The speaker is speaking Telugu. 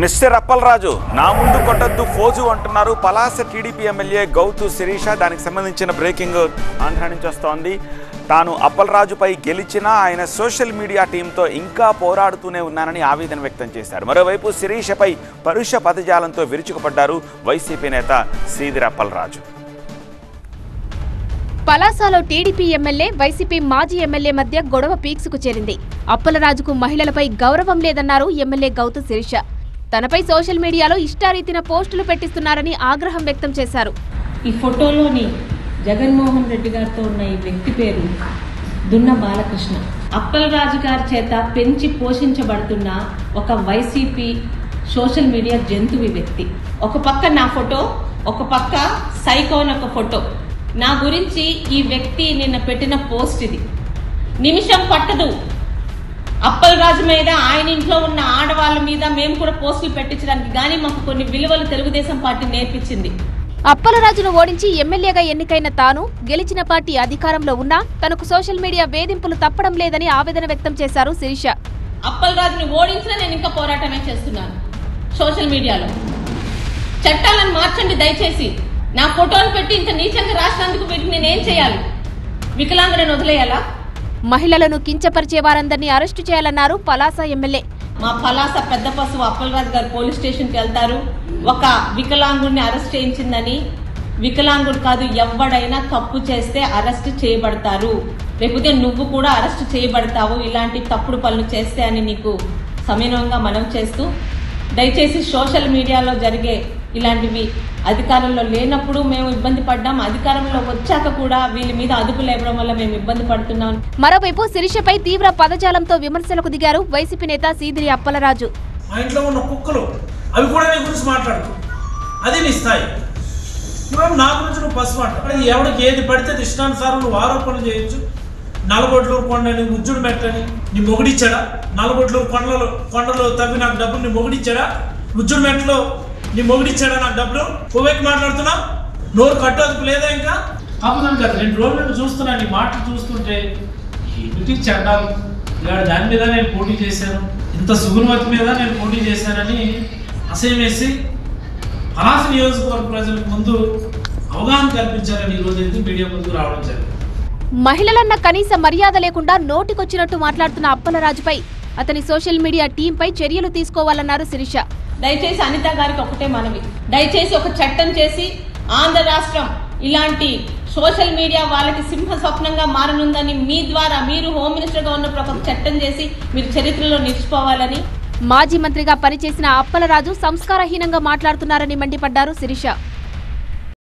మిస్టర్ అప్పలరాజు నా ముందు కొట్టద్దు ఫోజు అంటున్నారు పలాస టీడీపీ ఎమ్మెల్యే గౌతు శిరీష. దానికి సంబంధించిన బ్రేకింగ్ ఆంధ్ర నుంచి వస్తోంది. తాను అప్పలరాజుపై గెలిచినా ఆయన సోషల్ మీడియా టీంతో ఇంకా పోరాడుతూనే ఉన్నానని ఆవేదన వ్యక్తం చేశారు. మరోవైపు శిరీషపై పరుష పదజాలంతో విరుచుకుపడ్డారు వైసీపీ నేత శ్రీధర్ అప్పలరాజు. పలాసలో టీడీపీ ఎమ్మెల్యే వైసీపీ మాజీ ఎమ్మెల్యే మధ్య గొడవ పీక్సుకు చేరింది. అప్పలరాజుకు మహిళలపై గౌరవం లేదన్నారు ఎమ్మెల్యే గౌతు శిరీష. తనపై సోషల్ మీడియాలో ఇష్టారీతిన పోస్టులు పెట్టిస్తున్నారని ఆగ్రహం వ్యక్తం చేశారు. ఈ ఫోటోలోని జగన్మోహన్ రెడ్డి గారితో ఉన్న ఈ వ్యక్తి పేరు దున్న బాలకృష్ణ. అప్పలరాజు గారి చేత పెంచి పోషించబడుతున్న ఒక వైసీపీ సోషల్ మీడియా జంతువు వ్యక్తి. ఒక పక్క నా ఫోటో, ఒక పక్క సైకోన్ ఒక ఫోటో. నా గురించి ఈ వ్యక్తి నిన్న పెట్టిన పోస్ట్ ఇది. నిమిషం పట్టదు అప్పలరాజు మీద, ఆయన ఇంట్లో ఉన్న ఆడవాళ్ళ మీద మేము కూడా పోస్టులు పెట్టించడానికి, కానీ మాకు కొన్ని విలువలు తెలుగుదేశం పార్టీ నేర్పించింది. అప్పలరాజును ఓడించి ఎమ్మెల్యేగా ఎన్నికైన తాను గెలిచిన పార్టీ అధికారంలో ఉన్నా తనకు సోషల్ మీడియా వేధింపులు తప్పడం లేదని ఆవేదన వ్యక్తం చేశారు శిరీష. అప్పలరాజును ఓడించినా నేను ఇంకా పోరాటమే చేస్తున్నాను సోషల్ మీడియాలో. చట్టాలను మార్చండి దయచేసి. నా ఫోటోను పెట్టి ఇంత నీచంగా రాసినందుకు వీటిని నేనేం చేయాలి? వికలాంగులను వదిలేయాలా? మహిళలను కించపరిచే వారందరినీ అరెస్టు చేయాలన్నారు పలాస ఎమ్మెల్యే. మా పలాస పెద్ద పశువు అప్పలరాజు గారు పోలీస్ స్టేషన్కి వెళ్తారు. ఒక వికలాంగుడిని అరెస్ట్ చేయించిందని, వికలాంగుడు కాదు ఎవడైనా తప్పు చేస్తే అరెస్ట్ చేయబడతారు, లేకపోతే నువ్వు కూడా అరెస్ట్ చేయబడతావు ఇలాంటి తప్పుడు పనులు చేస్తే అని నీకు సమీనంగా మనం చేస్తూ, దయచేసి సోషల్ మీడియాలో జరిగే ఇలాంటివి అధికారంలో లేనప్పుడు మేము ఇబ్బంది పడ్డాం, అధికారంలో వచ్చాక కూడా వీళ్ళ మీద అదుపు లేపడం వల్ల మేము ఇబ్బంది పడుతున్నాం. మరోవైపు శిరీషపై తీవ్ర పదజాలంతో విమర్శలకు దిగారు వైసీపీ నేత శ్రీధర్ అప్పలరాజు. మా ఇంట్లో ఉన్న కుక్కలు అవి కూడా నీ గురించి మాట్లాడుతూ, అది నీ స్థాయి. నా గురించి నువ్వు పసుపు అంట. ఎవరికి ఏది పడితే ఇష్టానుసారం నువ్వు ఆరోపణలు చేయొచ్చు. నల్లగొడ్లూరు కొండని ముజ్జుడు మెట్టని నీ మొగుడిచ్చాడా? నల్లగొడ్లూరు కొండలో తవ్వి నాకు డబ్బులు నీ మొగుడిచ్చాడా? ముజ్జుడు మెట్టలో నీ మొగుడిచ్చాడా నాకు డబ్బులు? పువ్వెక్కి మాట్లాడుతున్నా, నోరు కట్టదుపు లేదా? ఇంకా కాపుదాను కదా 2 రోజుల నుండి చూస్తున్నా నీ మాటలు చూస్తుంటే ఏమిటి చండాలు. ఇవాళ దాని మీద నేను పోటీ చేశాను, ఇంత సుగుణవతి మీద నేను పోటీ చేశానని అసహ్యం వేసి పలాస నియోజకవర్గ ప్రజలకు ముందు అవగాహన కల్పించాలని ఈరోజు అయితే మీడియా ముందుకు రావడం జరిగింది. మహిళలన్న కనీస మర్యాద లేకుండా నోటికొచ్చినట్టు మాట్లాడుతున్న అప్పలరాజుపై అతని సోషల్ మీడియా టీంపై చర్యలు తీసుకోవాలన్నారు శిరీష. దయచేసి అనిత గారికి ఒకటే మనవి, దయచేసి ఒక చట్టం చేసి ఆంధ్ర రాష్ట్రం ఇలాంటి సోషల్ మీడియా వాళ్ళకి సింహ స్వప్నంగా మారనుందని మీ ద్వారా, మీరు హోమ్ మినిస్టర్గా ఉన్నప్పుడు ఒక చట్టం చేసి మీరు చరిత్రలో నిలిచిపోవాలని. మాజీ మంత్రిగా పనిచేసిన అప్పలరాజు సంస్కారహీనంగా మాట్లాడుతున్నారని మండిపడ్డారు శిరీష.